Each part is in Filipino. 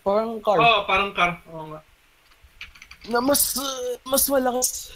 Parang car. Oo, parang car. Oo nga. Na mas malakas.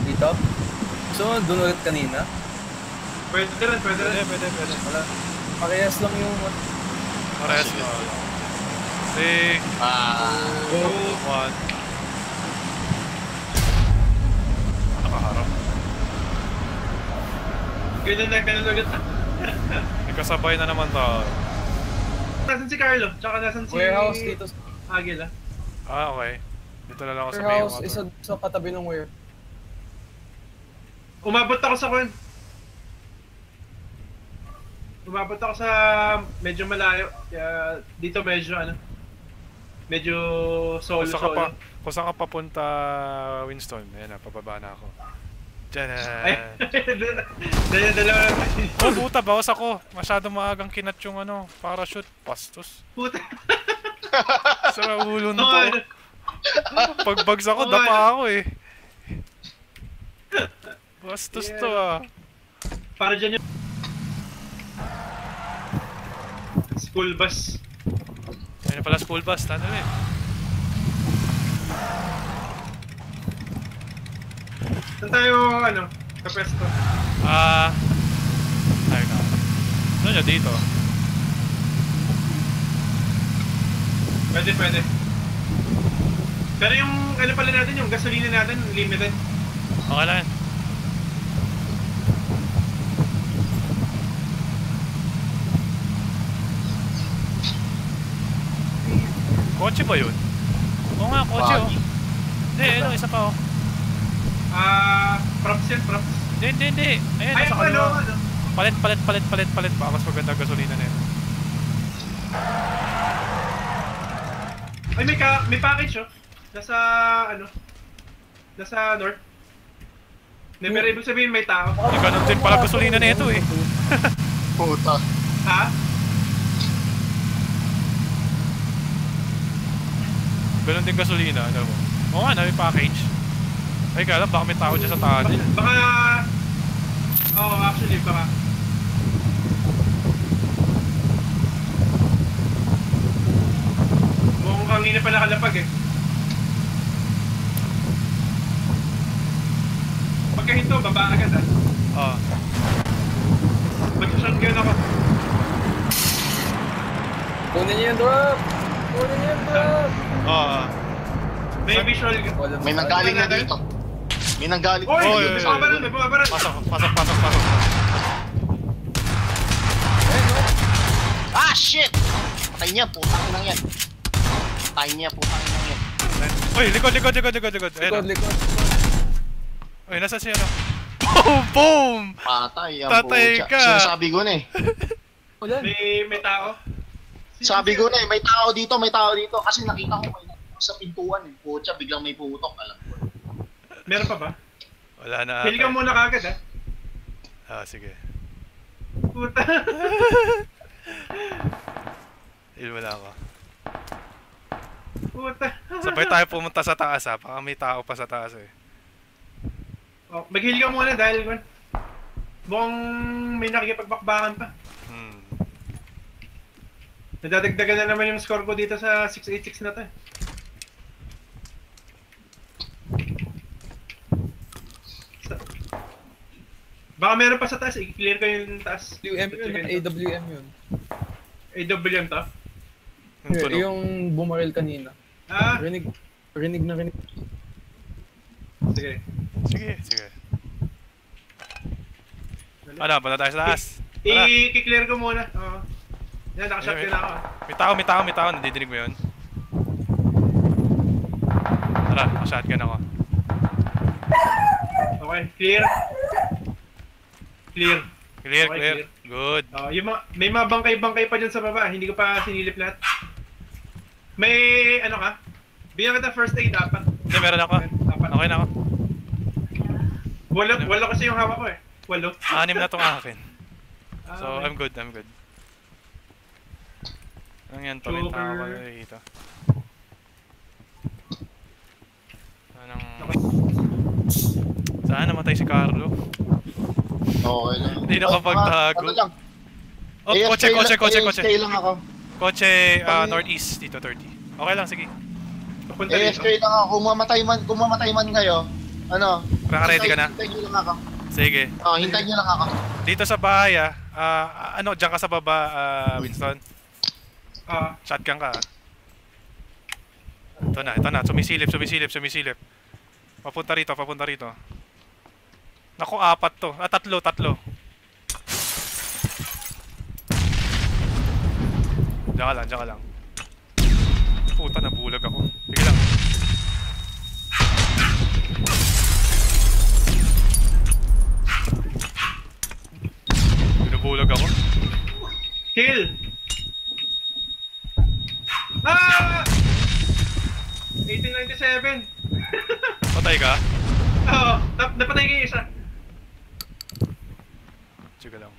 Dito? So, doon ulit kanina? Pwede rin. Pwede. Wala. Parehas lang yung... Parehas lang. 3, 2, 1. Nakaharap. Ganun ulit. May kasabay na naman tayo. Nasaan si Carlo? Tsaka nasaan si... Warehouse dito. Agila. Okay. Dito na lang ako sa main Warehouse, water. isa sa katabi ng wire. Umabot ako sa medyo malayo. Kaya dito medyo medyo solo. Kung saan ka papunta, Winston, ayan na, pababa na ako. Diyan na. Dalawa lang. Oh, puta, bawas ako. Masyadong maagang kinat yung parachute. Pastos. Puta. Sa ulo na to. Pagbags ako, dapa ako eh. Bastos to ah. Para dyan yung... School bus. Ayun na pala school bus, tanda rin. Saan tayo, kapesto? Ayun na. Ano nyo dito? Pwede. Pero yung, pala natin, yung gasolina natin, limited. Okay lang. Kotse ba yun? Oo nga, kotse oh. Hindi, isa pa oh. Props yan, props. Hindi. Ayan, nasa kaliwa. Palit. Baka mas maganda gasolina na yun. Ay, may package oh. Nasa north. Pero ibig sabihin may tao. Ganun din pala gasolina na ito eh. Puta. Ha? Ganun din gasolina, alam mo. Oo nga, may package. Ay, kaya lang, baka may tao dyan sa tahan. Baka... Oo, actually, baka. Mukhang hindi na pala kalapag eh. Pagkahinto, baba agad ah. Oo. Mag-shotgun ako. Kunin niyo yung drop! Oo. May visual. May nanggaling na dito. May nanggaling. Oy! Oy, May bumabaran! Pasok. Ah, shit! Patay niya, putang nang yan. Uy, likod. Ayan. Likod. Uy, nasa siya Boom! Patay ang Tatay puta. ka. Sinasabi ko na eh. Wala. May tao. Sabi ko na eh, may tao dito. Kasi nakita ko may sa pintuan eh. Pucha, biglang may putok. Alam ko. Meron pa ba? Wala na. Hili ka muna kagad Sige. Puta. Hili mo na ako. Puta. Sabay tayo pumunta sa taas ha. Baka may tao pa sa taas eh. Oh, maghili ka muna dahil mukhang may nakikipagbakbakan pa. Nadadagdagan na naman yung score ko dito sa 686 na to eh. Baka meron pa sa taas, i-clear ko yung taas. AWM yun, AWM yun. AWM to? Yung bumaril kanina. Rinig. Sige. Ano, punta tayo sa taas. I-clear ko muna. Yan, nakashotgun ako. May tao. Nadidinig mo yun? Tara, nakashotgun ako. Okay, clear. Clear. Clear, Okay, clear. Good. May mga bangkay-bangkay pa dyan sa baba. Hindi ko pa sinilip lahat. May ano ka? Bigyan kita first aid dapat. Hindi, meron ako. Okay na ako. Walo kasi yung hawak ko eh. 8. 6 na itong akin. So, okay. I'm good. Ano yan, tuloy Super. tao ko dito. Anong... Saan namatay si Carlo? Okay lang. Hindi nakapagtago. Ano lang? Oh, kotse. AFK lang ako. Kotse, northeast, dito 30. Okay lang, sige. Papunta dito. AFK lang ako. Kung mamatay man kayo, ano? Ready ka na? Hintayin nyo lang ako. Sige. Hintayin nyo lang ako. Dito sa bahay dyan ka sa baba, Winston. Shotgun ka. Ito na. Sumisilip. Papunta rito. Naku, 4 to. 3. Diyan ka lang. Puta, nabulag ako. Sige lang. Nabulag ako. Kill! Ah! 1897. Patay ka? Oo, napatay kayo isa. Sige lang.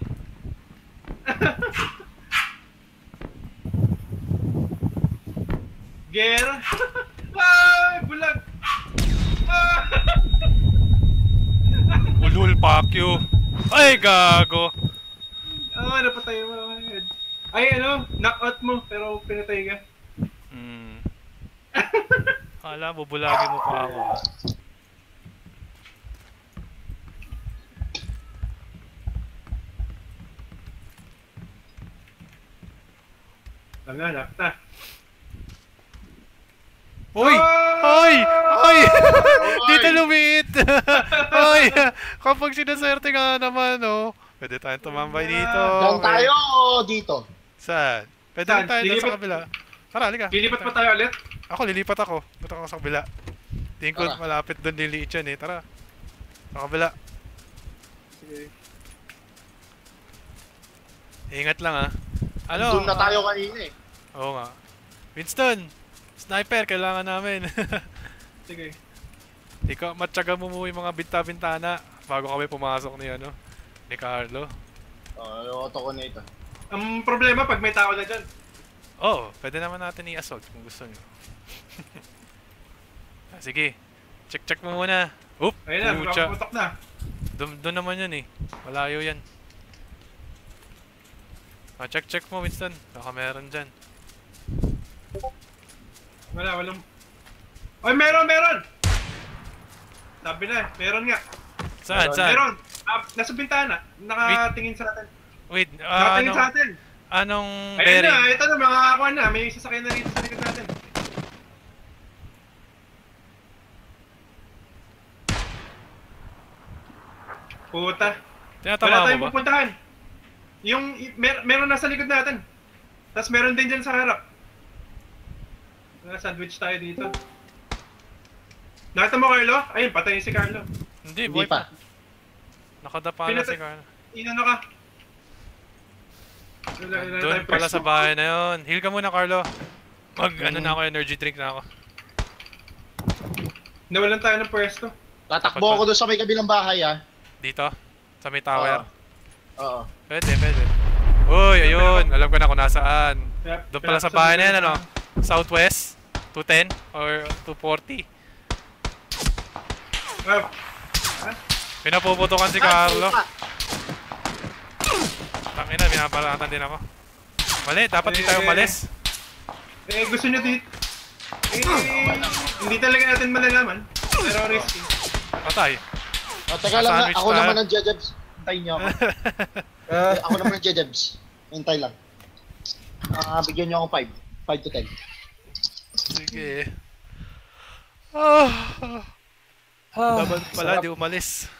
Gera. Ay, bulag. Ulul, fuck you. Ay, gago. Napatay mo. Ay, knockout mo, pero pinatay ka. Hala, bubulagin mo pa ako. Nakta. Hoy! Dito lumiit! Hoy! Kapag sinaswerte ka naman, pwede tayong tumambay dito. Diyan tayo dito. Saan? Pwede Saan? rin tayo doon sa Lilipat- kabila. Tara, halika. Lilipat pa tayo ulit? Ako, lilipat ako. Punta ako sa kabila. Tingin ko Tara. malapit doon liliit yan Tara. Sa kabila. Sige. Ingat lang Doon na tayo kanina eh. Oo nga. Winston! Sniper, kailangan namin. Sige. Ikaw, matyaga mo yung mga binta-bintana bago kami pumasok ni Carlo. Auto ko na ito. Ang problema pag may tao na dyan. Oo, pwede naman natin i-assault kung gusto nyo. Sige, check mo muna. Oop! Ayun na, Pucha. magpapaputok na. Doon naman yun Malayo yan. Check mo, Winston. Baka meron dyan. Walang... Ay, meron! Sabi na, meron nga. Saan? Meron! Nasa bintana. Nakatingin sa atin. Wait, Nakatingin sa atin. anong Ayun bearing? na, ito na, mga kakuan na. May sasakyan na rito sa likod natin. Puta. Wala Tinatamaan mo tayong ba? pupuntahan. Meron nasa likod natin. Tapos meron din dyan sa harap. Sandwich tayo dito. Nakita mo, Carlo? Ayun, patay si Carlo. Hindi, Hindi boy pa. pa. Nakadapa na si Carlo. Inano ka? Wala Doon tayong pala pwesto. sa bahay na yun. Heal ka muna, Carlo. Ano na ako, energy drink na ako. Nawalan tayo ng pwesto. Tatakbo ako doon sa may kabilang bahay Dito? Sa may tower? Oo. Pwede. Uy, ayun. Alam ko na kung nasaan. Doon pala sa bahay na yan, Southwest? 210? Or 240? Pinapuputukan si Carlo. Tangina, binabalatan din ako. Mali, dapat di tayo umalis. Gusto nyo dito? Hindi talaga natin malalaman. Pero risky. Patay. Teka lang Sandwich ako tayo. naman ang jejebs. Hintayin niyo ako. Ako naman ang jejebs. Hintay lang. Bigyan niyo ako 5. 5 to 10. Sige. Ah, Dapat pala, sarap di umalis.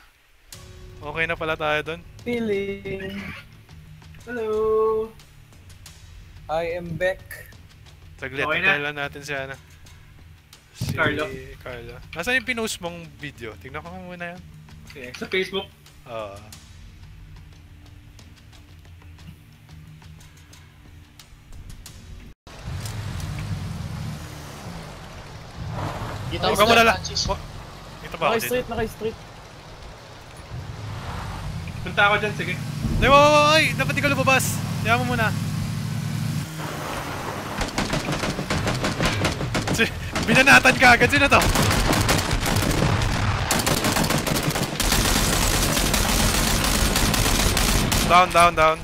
Okay na pala tayo doon. feeling. Hello! I am back. Saglit, Okay na. hintayin lang natin si ano. Si Carlo. Carlo. Nasaan yung pinost mong video? Tignan ko nga muna yan. Okay, sa Facebook. Oo. Kita Huwag mo ka muna na, lang. Francis. Ito ba ako dito? Naka-street. Punta ako dyan, sige. Ay, ay, dapat di ka lumabas. Kaya mo muna. Binanatan ka agad. Sino to? Down.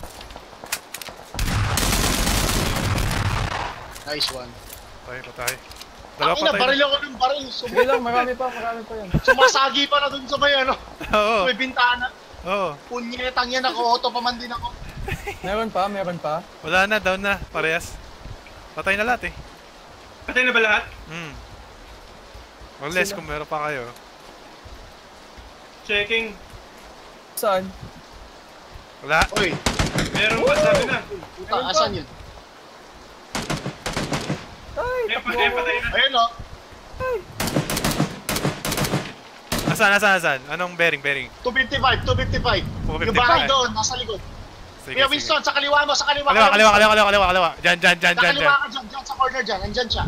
Nice one. Patay. Dalawa Ina, patay. baril ako ng baril. Sige lang, marami pa yan. Sumasagi pa na dun sa may ano. Oo. May bintana. Oo. Punyetang yan ako. Auto pa man din ako. Meron pa. Wala na, down na. Parehas. Patay na lahat eh. Patay na ba lahat? Unless Sila. kung meron pa kayo. Checking. Saan? Wala. Uy, Meron pa, sabi na. puta, asan yun? Ay, Patay na. Ayun o. Asan? Anong bearing? 255. Yung 255. bahay doon, nasa likod. Sige, Kuya sige. Winston, sa kaliwa mo, sa kaliwa. Kaliwa. Diyan. Sa kaliwa ka dyan, sa corner dyan. Andyan siya.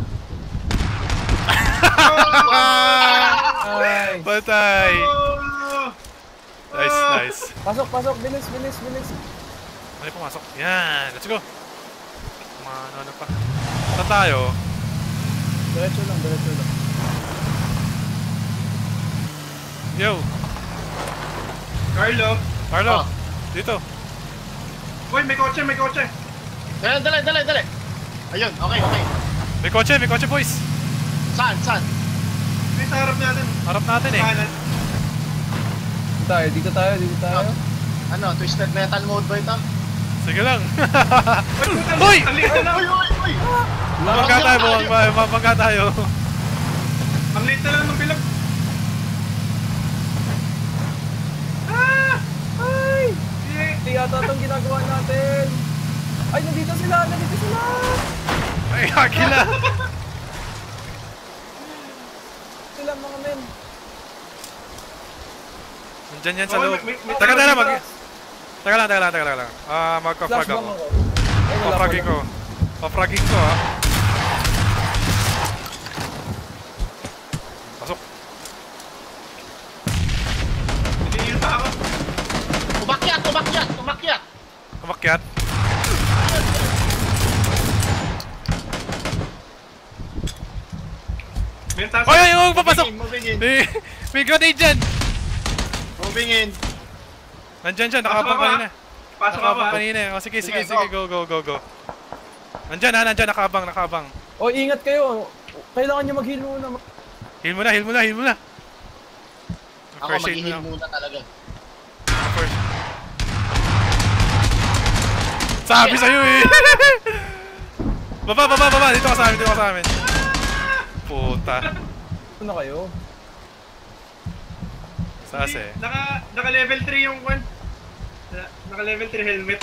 ay. Patay. Oh! Nice. Pasok, bilis. May pumasok. Yan, let's go. Ano pa. Saan tayo? Diretso lang. Yo, Carlo. Carlo. Oh. Dito. Uy, may kotse. Dali. Ayun, okay. May kotse boys. Saan? May sa harap natin. Harap natin eh. Kanan. Dito tayo. Ano, twisted metal mode ba ito? Sige lang. Uy! Uy! Ang liit na lang. Uy! Mabangga tayo. Ang liit na lang ng bilang. Ay! Yeah. Hindi yata itong ginagawa natin. Ay, nandito sila. Ay, hakila. Sila mga men. Nandyan yan sa Oh, loob. may- Teka lang. tara. Teka lang. Magka-frag Flashbang ako. ako. Ay, wala Papragin pala. ko. Papragin ko ha. Pasok. Hindi pa ako. Umakyat! Umakyat. May taas. Ay, papasok. Moving in. May grenade dyan. Moving in. Nandyan siya, Pasok nakabang ako, kanina. Pasok ako. Nakabang kanina. O sige, Sige, go. Nandyan, nakabang. Oh, ingat kayo. Kailangan nyo mag-heal muna. Heal mo na. Ako First aid mag-heal mo na. muna talaga. First. Sabi sa'yo eh. Baba. Dito ka sa amin. Puta. Ano na kayo? Sas eh. Naka level 3 yung one. Naka level 3 helmet.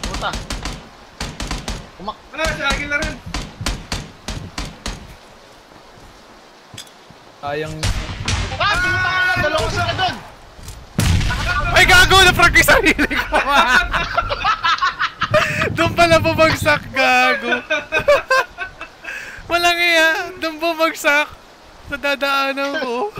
Puta. Sa akin na rin. Sayang. Puta! Dalawa sila doon! Ay gago! Na-frag yung sarili ko! Doon pala bumagsak, gago! Walang iya! Doon bumagsak! Sa dadaanan ko!